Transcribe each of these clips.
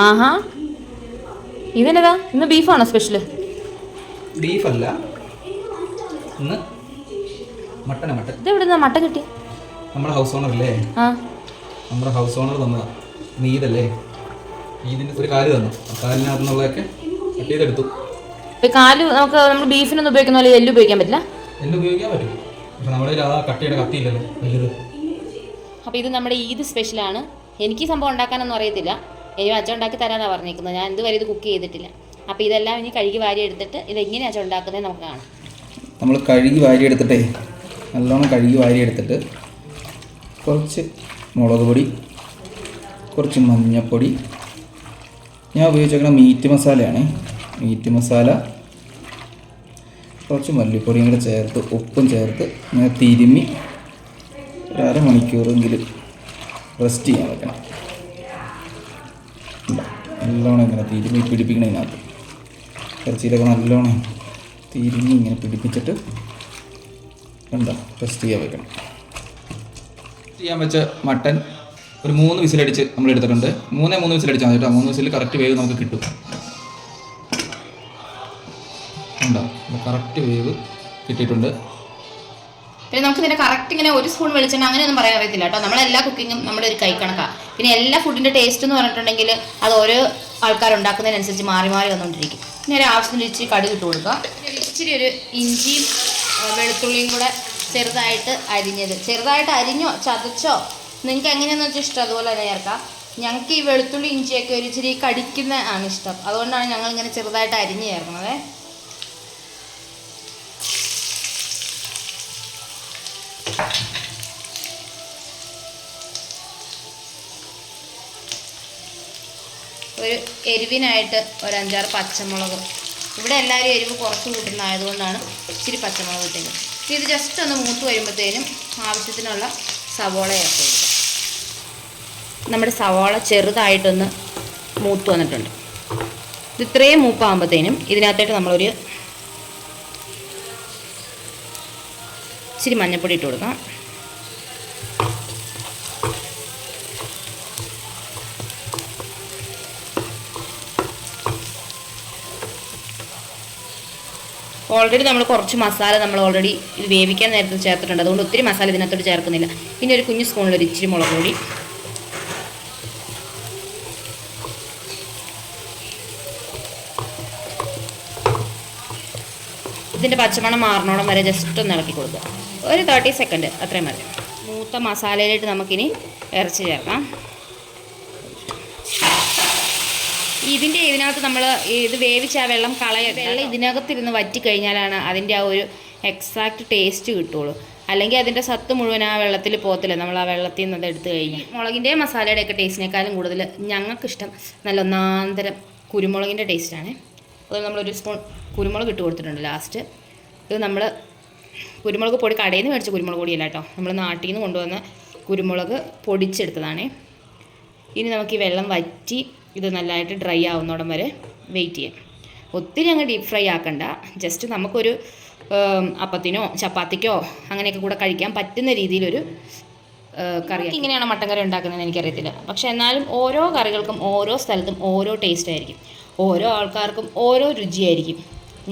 ആഹാ, ഇതെന്നതാ? ഇന്ന് ബീഫാണോ സ്പെഷ്യൽ? ബീഫല്ല, ഇന്ന് മട്ടനാ. Mutton. ഇതെവിടുന്നാ mutton കിട്ടി? നമ്മുടെ ഹൗസ് ഓണർ അല്ലേ? ആ, നമ്മുടെ ഹൗസ് ഓണർ തന്നതാ. നീതല്ലേ, ഈദിൻ്റെ ഒരു കാല് തന്നു. ആ കാലിനകത്ത് നിന്നുള്ളതൊക്കെ കട്ട് ചെയ്തെടുത്തു. കാല് നമ്മൾ ബീഫിനൊന്നും ഉപയോഗിക്കുന്ന പോലെ എല്ല് ഉപയോഗിക്കാൻ പറ്റില്ല. എല്ലാം ഉപയോഗിക്കാൻ പറ്റും, പക്ഷെ നമ്മുടെ ആ കട്ടിയുടെ കത്തിയില്ലല്ലോ വലുത്. അപ്പോൾ ഇത് നമ്മുടെ ഈദ് സ്പെഷ്യലാണ്. എനിക്ക് സംഭവം ഉണ്ടാക്കാനൊന്നും അറിയത്തില്ല. എനിക്ക് അച്ഛൻ ഉണ്ടാക്കി തരാനാണ് പറഞ്ഞിരിക്കുന്നത്. ഞാൻ ഇതുവരെ ഇത് കുക്ക് ചെയ്തിട്ടില്ല. അപ്പോൾ ഇതെല്ലാം ഇനി കഴുകി വാരി എടുത്തിട്ട് ഇതെങ്ങനെയാണ് അച്ഛൻ ഉണ്ടാക്കുന്നത് നമുക്ക് കാണാം. നമ്മൾ കഴുകി വാരി എടുത്തിട്ടേ, നല്ലോണം കഴുകി വാരി എടുത്തിട്ട് കുറച്ച് മുളക് പൊടി, കുറച്ച് മഞ്ഞൾപ്പൊടി, ഞാൻ ഉപയോഗിച്ചേക്കുന്ന മീറ്റ് മസാലയാണ്. മീറ്റ് മസാല, കുറച്ച് മല്ലിപ്പൊടിയും കൂടെ ചേർത്ത് ഉപ്പും ചേർത്ത് ഇങ്ങനെ തിരുമ്മി ഒരു അരമണിക്കൂറെങ്കിലും റെസ്റ്റ് ചെയ്യാൻ വെക്കണം. നല്ലോണം ഇങ്ങനെ തിരുമ്മി പിടിപ്പിക്കണം. ഇതിനകത്ത് ഇറച്ചിയിലൊക്കെ നല്ലോണം തിരുമ്മി ഇങ്ങനെ പിടിപ്പിച്ചിട്ട് എന്താ റെസ്റ്റ് ചെയ്യാൻ വെക്കണം. ചെയ്യാൻ വെച്ച മട്ടൻ ഒരു 3 വിസിലടിച്ച് നമ്മൾ എടുത്തിട്ടുണ്ട്. 3 വിസിലടിച്ചാൽ മതി കേട്ടോ. 3 വിസിൽ കറക്റ്റ് വേവ് നമുക്ക് കിട്ടും. ഉണ്ടോ, കറക്റ്റ് വേവ് കിട്ടിയിട്ടുണ്ട്. പിന്നെ നമുക്ക് ഇതിൻ്റെ കറക്റ്റ് ഇങ്ങനെ 1 സ്പൂൺ വെളിച്ചെണ്ണ അങ്ങനെയൊന്നും പറയാൻ അറിയത്തില്ല കേട്ടോ. നമ്മളെല്ലാ കുക്കിങ്ങും നമ്മുടെ ഒരു കൈക്കണക്കാണ്. പിന്നെ എല്ലാ ഫുഡിൻ്റെ ടേസ്റ്റ് എന്ന് പറഞ്ഞിട്ടുണ്ടെങ്കിൽ അത് ഓരോ ആൾക്കാരുണ്ടാക്കുന്നതിനനുസരിച്ച് മാറി മാറി വന്നുകൊണ്ടിരിക്കും. പിന്നെ ഒരു ആവശ്യത്തിന് ഇച്ചിരി കടുക് ഇട്ട് കൊടുക്കുക. ഇച്ചിരി ഒരു ഇഞ്ചിയും വെളുത്തുള്ളിയും കൂടെ ചെറുതായിട്ട് അരിഞ്ഞോ ചതച്ചോ നിങ്ങൾക്ക് എങ്ങനെയാണെന്ന് വെച്ചാൽ ഇഷ്ടം അതുപോലെ തന്നെ ചേർക്കാം. ഞങ്ങൾക്ക് ഈ വെളുത്തുള്ളി ഇഞ്ചിയൊക്കെ ഒരു ഇച്ചിരി കടിക്കുന്ന ആണ് ഇഷ്ടം. അതുകൊണ്ടാണ് ഞങ്ങൾ ഇങ്ങനെ ചെറുതായിട്ട് അരിഞ്ഞ് ചേർക്കുന്നത്. ഒരു എരിവിനായിട്ട് ഒരു 5-6 പച്ചമുളക്. ഇവിടെ എല്ലാവരും എരിവ് കുറച്ച് കൂട്ടുന്നതായതുകൊണ്ടാണ് ഇച്ചിരി പച്ചമുളക് ഇട്ടത്. ഇത് ജസ്റ്റ് ഒന്ന് മൂത്ത് വരുമ്പോഴത്തേനും ആവശ്യത്തിനുള്ള സവോള ചേർത്ത് കൊടുക്കുക. നമ്മുടെ സവോള ചെറുതായിട്ടൊന്ന് മൂത്ത് വന്നിട്ടുണ്ട്. ഇത് ഇത്രയും മൂപ്പാകുമ്പോഴത്തേനും ഇതിനകത്തായിട്ട് നമ്മളൊരു ഇച്ചിരി മഞ്ഞൾപ്പൊടി ഇട്ട് കൊടുക്കാം. ഓൾറെഡി നമ്മൾ കുറച്ച് മസാല നമ്മൾ ഓൾറെഡി ഇത് വേവിക്കാൻ നേരത്തെ ചേർത്തിട്ടുണ്ട്. അതുകൊണ്ട് ഒത്തിരി മസാല ഇതിനകത്തോട്ട് ചേർക്കുന്നില്ല. പിന്നെ ഒരു കുഞ്ഞു സ്പൂണിലൊരു ഇച്ചിരി മുളക് പൊടി, ഇതിൻ്റെ പച്ചമണം മാറണോളം വരെ ജസ്റ്റ് ഒന്ന് ഇളക്കി കൊടുക്കുക. ഒരു 30 സെക്കൻഡ് അത്രയും മതി. മൂത്ത മസാലയിലായിട്ട് നമുക്കിനി ഇറച്ചി ചേർക്കാം. ഇതിനകത്ത് നമ്മൾ ഇത് വേവിച്ച ആ വെള്ളം വെള്ളം ഇതിനകത്തിരുന്ന് വറ്റിക്കഴിഞ്ഞാലാണ് അതിൻ്റെ ആ ഒരു എക്സാക്റ്റ് ടേസ്റ്റ് കിട്ടുള്ളൂ. അല്ലെങ്കിൽ അതിൻ്റെ സത്ത് മുഴുവൻ ആ വെള്ളത്തിൽ പോകത്തില്ല. നമ്മൾ ആ വെള്ളത്തിൽ നിന്ന് അത് എടുത്തു കഴിഞ്ഞാൽ മുളകിൻ്റെയും മസാലയുടെയൊക്കെ ടേസ്റ്റിനേക്കാളും കൂടുതൽ ഞങ്ങൾക്കിഷ്ടം നല്ല ഒന്നാന്തരം കുരുമുളകിൻ്റെ ടേസ്റ്റാണ്. അതുപോലെ നമ്മളൊരു സ്പൂൺ കുരുമുളക് ഇട്ട് കൊടുത്തിട്ടുണ്ട് ലാസ്റ്റ്. ഇത് നമ്മൾ കുരുമുളക് പൊടി കടയിൽ നിന്ന് മേടിച്ച കുരുമുളക് പൊടിയല്ല കേട്ടോ, നമ്മൾ നാട്ടിൽ നിന്ന് കൊണ്ടുവന്ന കുരുമുളക് പൊടിച്ചെടുത്തതാണ്. ഇനി നമുക്ക് ഈ വെള്ളം വറ്റി ഇത് നല്ലതായിട്ട് ഡ്രൈ ആവുന്നോടം വരെ വെയിറ്റ് ചെയ്യാം. ഒത്തിരി അങ്ങ് ഡീപ്പ് ഫ്രൈ ആക്കണ്ട. ജസ്റ്റ് നമുക്കൊരു അപ്പത്തിനോ ചപ്പാത്തിക്കോ അങ്ങനെയൊക്കെ കൂടെ കഴിക്കാൻ പറ്റുന്ന രീതിയിലൊരു കറി. ഇങ്ങനെയാണ് മട്ടൻ കറി ഉണ്ടാക്കുന്നതെന്ന് എനിക്കറിയത്തില്ല. പക്ഷെ എന്നാലും ഓരോ കറികൾക്കും ഓരോ സ്ഥലത്തും ഓരോ ടേസ്റ്റ് ആയിരിക്കും. ഓരോ ആൾക്കാർക്കും ഓരോ രുചിയായിരിക്കും.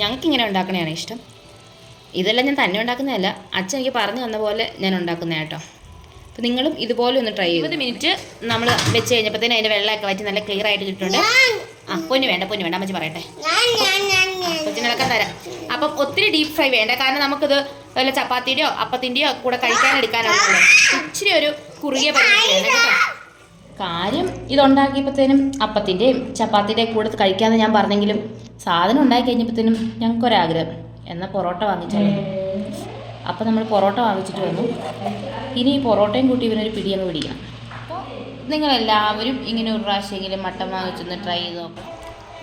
ഞങ്ങൾക്കിങ്ങനെ ഉണ്ടാക്കണതാണ് ഇഷ്ടം. ഇതെല്ലാം ഞാൻ തന്നെ ഉണ്ടാക്കുന്നതല്ല, അച്ഛൻ എനിക്ക് പറഞ്ഞു തന്ന പോലെ ഞാൻ ഉണ്ടാക്കുന്നതാണ് കേട്ടോ. അപ്പോൾ നിങ്ങളും ഇതുപോലെ ഒന്ന് ട്രൈ ചെയ്യും. 20 മിനിറ്റ് നമ്മൾ വെച്ച് കഴിഞ്ഞപ്പോഴത്തേനും അതിൻ്റെ വെള്ളമൊക്കെ വറ്റി നല്ല ക്ലിയർ ആയിട്ട് കിട്ടുന്നുണ്ട്. പൊന്നു വേണ്ട അമ്മച്ചി പറയട്ടെ, കൊച്ചിനൊക്കെ തരാം. അപ്പം ഒത്തിരി ഡീപ്പ് ഫ്രൈ വേണ്ട, കാരണം നമുക്കിത് വല്ല ചപ്പാത്തിൻ്റെയോ അപ്പത്തിൻ്റെയോ കൂടെ കഴിക്കാൻ എടുക്കാനാണ്. ഇച്ചിരി ഒരു കുറുകിയ പരിപാടിയാണ് കേട്ടോ. കാര്യം ഇതുണ്ടാക്കിയപ്പോഴത്തേനും അപ്പത്തിൻ്റെയും ചപ്പാത്തിൻ്റെയും കൂടെ കഴിക്കാമെന്ന് ഞാൻ പറഞ്ഞെങ്കിലും സാധനം ഉണ്ടാക്കി കഴിഞ്ഞപ്പോഴത്തേനും ഞങ്ങൾക്കൊരാഗ്രഹം, എന്നാൽ പൊറോട്ട വാങ്ങിച്ചാലും. അപ്പോൾ നമ്മൾ പൊറോട്ട വാങ്ങിച്ചിട്ട് വന്നു. ഇനി ഈ പൊറോട്ടയും കൂട്ടി ഇവനൊരു പിടിയങ്ങ് പിടിക്കണം. അപ്പോൾ നിങ്ങളെല്ലാവരും ഇങ്ങനെ ഒരു പ്രാവശ്യമെങ്കിലും മട്ടൻ വാങ്ങിച്ചൊന്ന് ട്രൈ ചെയ്ത് നോക്കണം.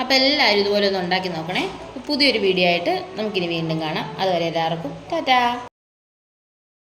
അപ്പോൾ എല്ലാവരും ഇതുപോലെ ഒന്ന് ഉണ്ടാക്കി നോക്കണേ. പുതിയൊരു വീഡിയോ ആയിട്ട് നമുക്കിനി വീണ്ടും കാണാം. അതുവരെ എല്ലാവർക്കും ടാറ്റാ.